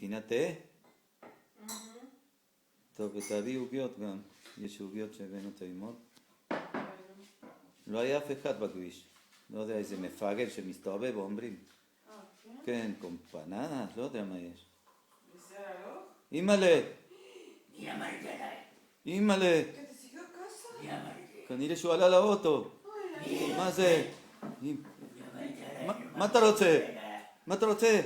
נתינת תה? טוב, ותביא עוגיות גם. יש עוגיות שהבאנו טעימות. לא היה אף אחד בכביש. לא יודע, איזה מפגר שמסתובב ואומרים. כן, קומפנה, לא יודע מה יש. אימא'לה! אימא'לה! כנראה שהוא עלה לאוטו. מה זה? מה אתה רוצה? מה אתה רוצה?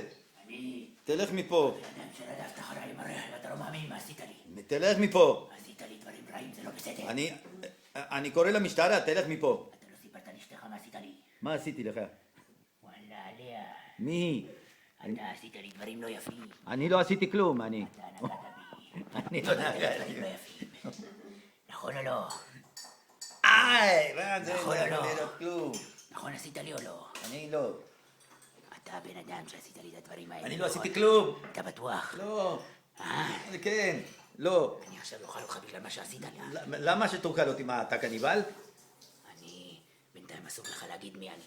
תלך מפה. שרדפת אחריי עם הרכב, אתה לא מאמין מה עשית לי. תלך מפה. עשית לי דברים רעים, זה לא בסדר. אני קורא למשטרה, תלך מפה. אתה לא סיפרת לאשתך מה עשית לי. מה עשיתי לך? וואלה, עליה. מי? אתה עשית לי דברים לא יפים. אני לא עשיתי כלום, אתה נגעת בי. אני לא נגעתי. דברים לא יפים. נכון או לא? מה זה? נכון או לא? לא כלום. נכון עשית לי או לא? אני לא. אתה בן אדם שעשית לי את הדברים האלה. אני לא עשיתי כלום. אתה בטוח? לא. כן. לא. אני עכשיו אוכל אותך בגלל מה שעשית לי. למה שתאכל אותי? מה, אתה קניבל? אני בינתיים אסור לך להגיד מי אני.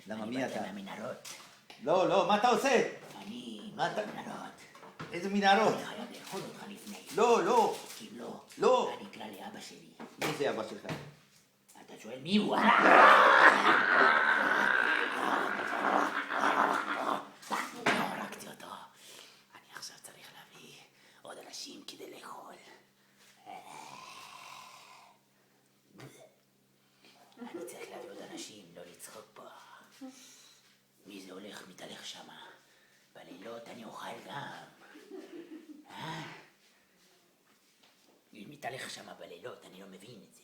למה, מי אתה? אני באת מהמנהרות. לא, לא, מה אתה עושה? אני מה אתה- מהמנהרות. איזה מנהרות? אני חייב לאכול אותך לפני. לא, לא. כי אם לא, לא. אני אקרא לאבא שלי. מי זה אבא שלך? אתה שואל מי הוא? הרגתי אותו. אני עכשיו צריך להביא עוד אנשים כדי לאכול. אני צריך להביא עוד אנשים, לא לצחוק פה. מי זה הולך מתהלך שמה? בלילות אני אוכל גם. מי מתהלך שמה בלילות? אני לא מבין את זה.